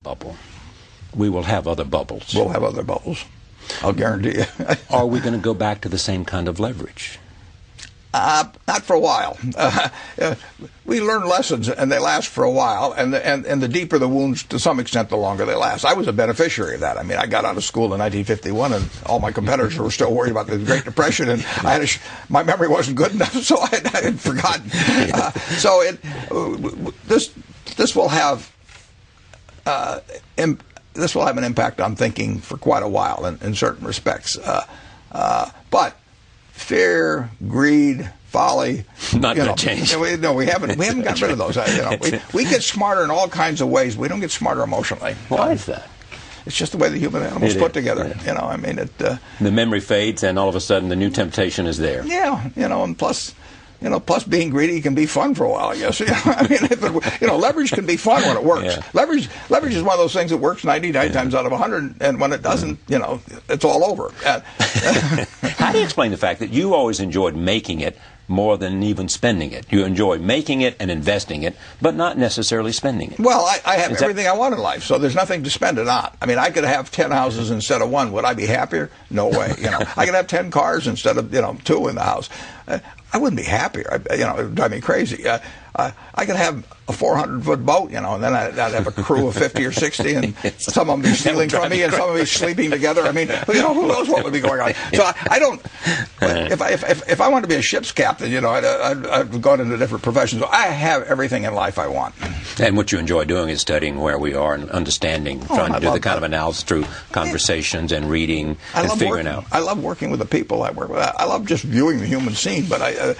bubble. We will have other bubbles. We'll have other bubbles. I'll guarantee you. Are we going to go back to the same kind of leverage? Not for a while. We learn lessons, and they last for a while. And the deeper the wounds, to some extent, the longer they last. I was a beneficiary of that. I mean, I got out of school in 1951, and all my competitors were still worried about the Great Depression, and my memory wasn't good enough, so I had forgotten. This will have an impact on thinking for quite a while in certain respects. But fear, greed, folly. Not going to change. We haven't got rid of those. We get smarter in all kinds of ways. We don't get smarter emotionally. Why is that? It's just the way the human animals put together. Yeah. The memory fades, and all of a sudden the new temptation is there. Yeah, and plus being greedy can be fun for a while, I guess. Leverage can be fun when it works. Yeah. Leverage is one of those things that works 99 times out of 100, and when it doesn't, it's all over. How do you explain the fact that you always enjoyed making it more than even spending it? You enjoy making it and investing it, but not necessarily spending it. Well, I have everything I want in life, so there's nothing to spend it on. I mean, I could have 10 houses instead of one. Would I be happier? No way. I could have 10 cars instead of 2 in the house. I wouldn't be happier. It would drive me crazy. I could have a 400-foot boat, and then I'd have a crew of 50 or 60, and some of them be stealing from me, and some of them be sleeping together. I mean, who knows what would be going on? So I don't. If I wanted to be a ship's captain, I'd gone into different professions. I have everything in life I want. And what you enjoy doing is studying where we are and understanding, trying to do the kind of analysis through conversations and reading and figuring out. I love working with the people I work with. I love just viewing the human scene, but I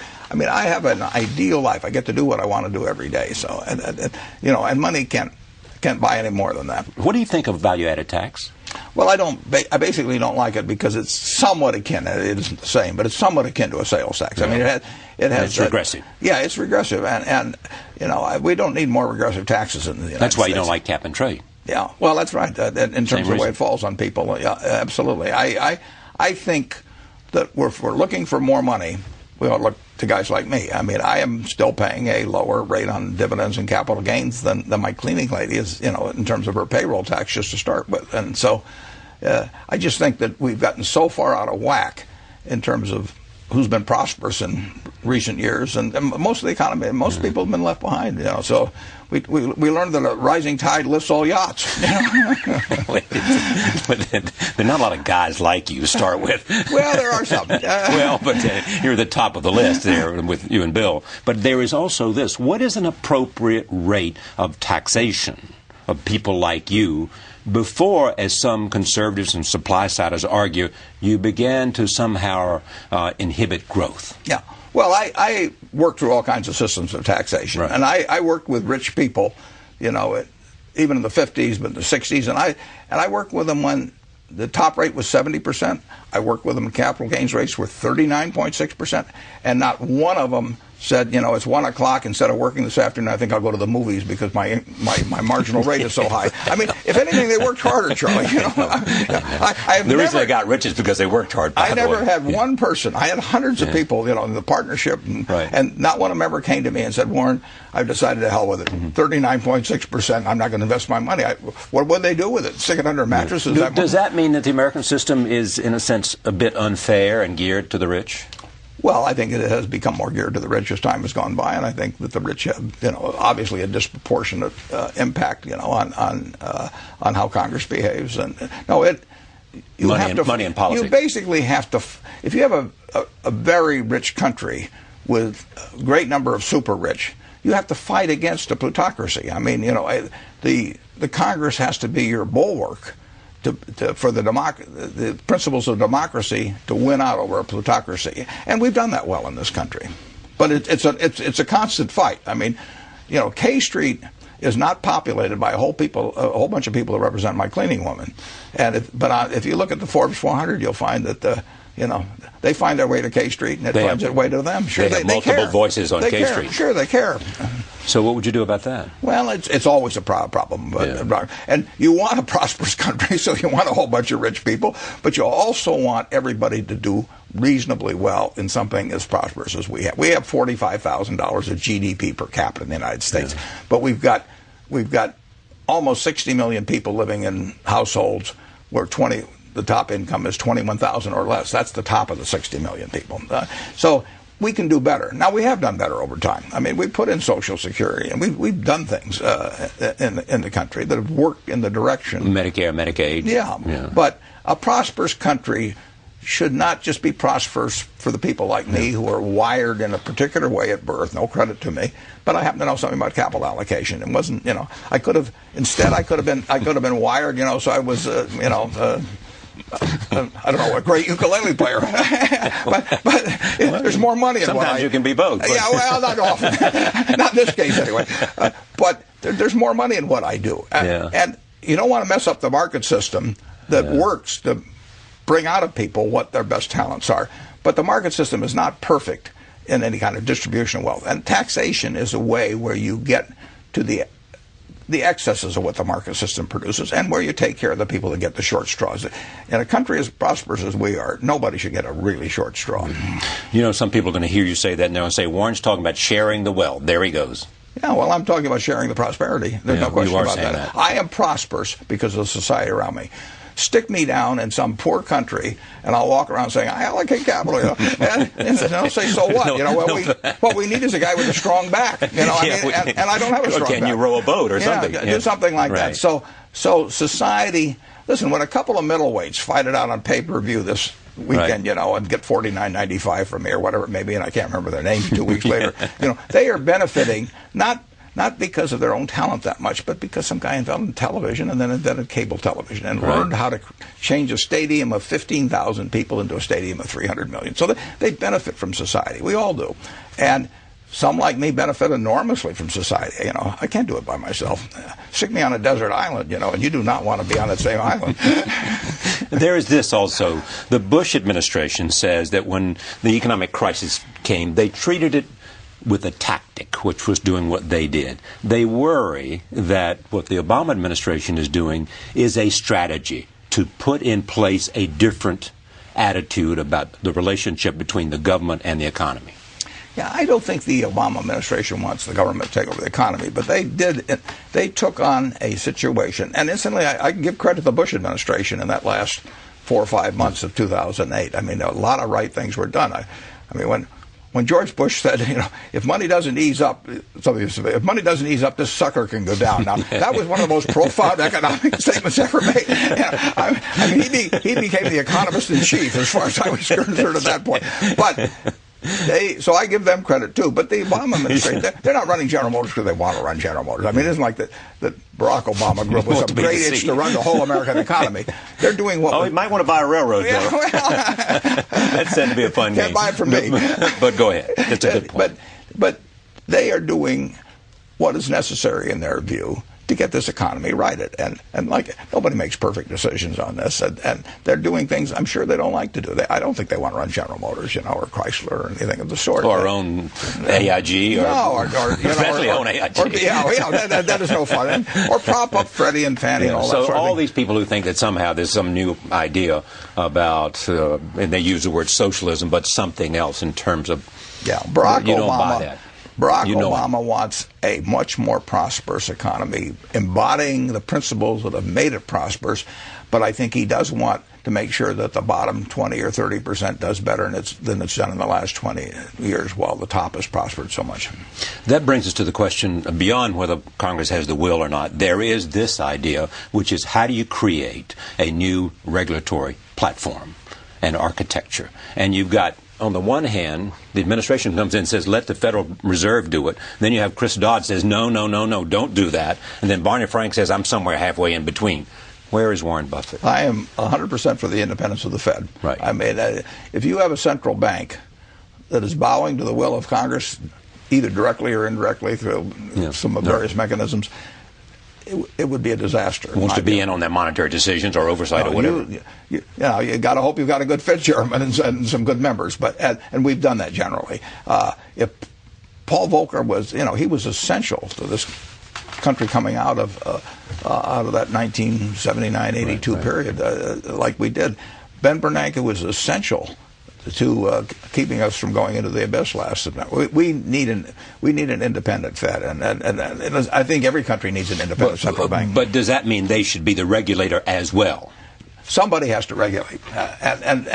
have an ideal life. I get to do what I want to do every day. So, and money can't buy any more than that. What do you think of value-added tax? Well, I basically don't like it because it's somewhat akin. It isn't the same, but it's somewhat akin to a sales tax. I mean, it has. It's regressive. Yeah, it's regressive, and we don't need more regressive taxes in the United States. That's why you don't like cap and trade. Yeah, well, that's right. In terms of the way it falls on people, yeah, absolutely. I think that if we're looking for more money, we ought to look to guys like me. I mean, I am still paying a lower rate on dividends and capital gains than my cleaning lady is, in terms of her payroll tax, just to start with. And so I just think that we've gotten so far out of whack in terms of who's been prosperous in recent years, and most of the economy, most people have been left behind. So we learned that a rising tide lifts all yachts. But there are not a lot of guys like you to start with. Well, there are some. But you're the top of the list there with you and Bill. But there is also this: what is an appropriate rate of taxation of people like you? Before, as some conservatives and supply-siders argue, you began to somehow inhibit growth. Yeah. Well, I worked through all kinds of systems of taxation, right. And I worked with rich people, even in the 50s, but in the 60s, and I worked with them when the top rate was 70%. I worked with them when capital gains rates were 39.6%, and not one of them said, it's 1 o'clock, instead of working this afternoon, I think I'll go to the movies because my marginal rate is so high. I mean, if anything, they worked harder, Charlie. The reason they got rich is because they worked hard. I never had one person. I had hundreds of people, in the partnership, and not one of them ever came to me and said, Warren, I've decided to hell with it. 39.6%, I'm not going to invest my money. What would they do with it? Stick it under mattresses? Does that mean that the American system is, in a sense, a bit unfair and geared to the rich? Well, I think it has become more geared to the rich as time has gone by, and I think that the rich have, obviously a disproportionate impact, on how Congress behaves. And money and politics. You basically have to, if you have a very rich country with a great number of super rich, you have to fight against a plutocracy. I mean, the Congress has to be your bulwark for the principles of democracy to win out over a plutocracy, and we've done that well in this country. But it's a constant fight. I mean, K Street is not populated by a whole bunch of people that represent my cleaning woman, but if you look at the Forbes 400, you'll find that they find their way to K Street, and it finds its way to them. Sure, they have multiple voices on K Street. Sure, they care. So what would you do about that? Well, it's always a problem. And you want a prosperous country, so you want a whole bunch of rich people, but you also want everybody to do reasonably well in something as prosperous as we have. We have $45,000 of GDP per capita in the United States, but we've got almost 60 million people living in households where the top income is 21,000 or less. That's the top of the 60 million people. So we can do better. Now, we have done better over time. I mean, we put in Social Security, and we've done things in the country that have worked in the direction. Medicare, Medicaid. Yeah. But a prosperous country should not just be prosperous for the people like me who are wired in a particular way at birth. No credit to me, but I happen to know something about capital allocation. It wasn't, I could have been wired, so I was, I don't know, a great ukulele player. but there's more money in sometimes you can be both. But. Yeah, well, not often. Not in this case, anyway. But there's more money in what I do. And you don't want to mess up the market system that works to bring out of people what their best talents are. But the market system is not perfect in any kind of distribution of wealth. And taxation is a way where you get to the excesses of what the market system produces, and where you take care of the people that get the short straws. In a country as prosperous as we are, nobody should get a really short straw. Some people are going to hear you say that, and they're going to say, Warren's talking about sharing the wealth. There he goes. Yeah, well, I'm talking about sharing the prosperity. There's no question about that. I am prosperous because of the society around me. Stick me down in some poor country, and I'll walk around saying, I allocate capital, and they'll say, so what? What we need is a guy with a strong back, and I don't have a strong back. Can you row a boat or something? Do something like that. So society, listen, when a couple of middleweights fight it out on pay-per-view this weekend, and get $49.95 from me or whatever it may be, and I can't remember their names 2 weeks later, they are benefiting, not because of their own talent that much, but because some guy invented television and then invented cable television and learned how to change a stadium of 15,000 people into a stadium of 300 million. So they benefit from society. We all do. And some, like me, benefit enormously from society. I can't do it by myself. Stick me on a desert island, and you do not want to be on that same island. There is this also. The Bush administration says that when the economic crisis came, they treated it with a tactic, which was doing what they did. They worry that what the Obama administration is doing is a strategy to put in place a different attitude about the relationship between the government and the economy. Yeah, I don't think the Obama administration wants the government to take over the economy, but they did. They took on a situation, and incidentally, I give credit to the Bush administration in that last 4 or 5 months of 2008. I mean, a lot of right things were done. I mean, when George Bush said, if money doesn't ease up, if money doesn't ease up, this sucker can go down. Now, that was one of the most profound economic statements ever made. I mean, he became the economist in chief, as far as I was concerned at that point. But so I give them credit too. But the Obama administration, they're not running General Motors because they want to run General Motors. I mean, it isn't like that Barack Obama grew up with some great itch to run the whole American economy. They're doing what. Oh, he might want to buy a railroad, though. Yeah, well, that's said to be a fun game. Can't buy it from me. But go ahead. It's a good point. But they are doing what is necessary in their view to get this economy righted. And nobody makes perfect decisions on this. And they're doing things I'm sure they don't like to do. I don't think they want to run General Motors, or Chrysler or anything of the sort. Or own AIG. Especially own AIG. That is no fun. Or prop up Freddie and Fannie and all that sort of thing. So all these people who think that somehow there's some new idea about, and they use the word socialism, but something else in terms of, Barack you Obama, don't buy that. Barack Obama wants a much more prosperous economy, embodying the principles that have made it prosperous, but I think he does want to make sure that the bottom 20 or 30% does better than it's done in the last 20 years while the top has prospered so much. That brings us to the question, beyond whether Congress has the will or not, there is this idea, which is how do you create a new regulatory platform and architecture? And you've got, on the one hand, the administration comes in and says, let the Federal Reserve do it. Then you have Chris Dodd says, no, don't do that. And then Barney Frank says, I'm somewhere halfway in between. Where is Warren Buffett? I am 100% for the independence of the Fed. Right. I mean, if you have a central bank that is bowing to the will of Congress, either directly or indirectly through some of various mechanisms, it would be a disaster. Wants to be in on their monetary decisions or oversight or whatever. You got to hope you've got a good Fed chairman and some good members, and we've done that generally. If Paul Volcker was, he was essential to this country coming out of that 1979-82 period, like we did. Ben Bernanke was essential keeping us from going into the abyss last September. We need an independent Fed, and I think every country needs an independent central bank. But does that mean they should be the regulator as well? Somebody has to regulate, and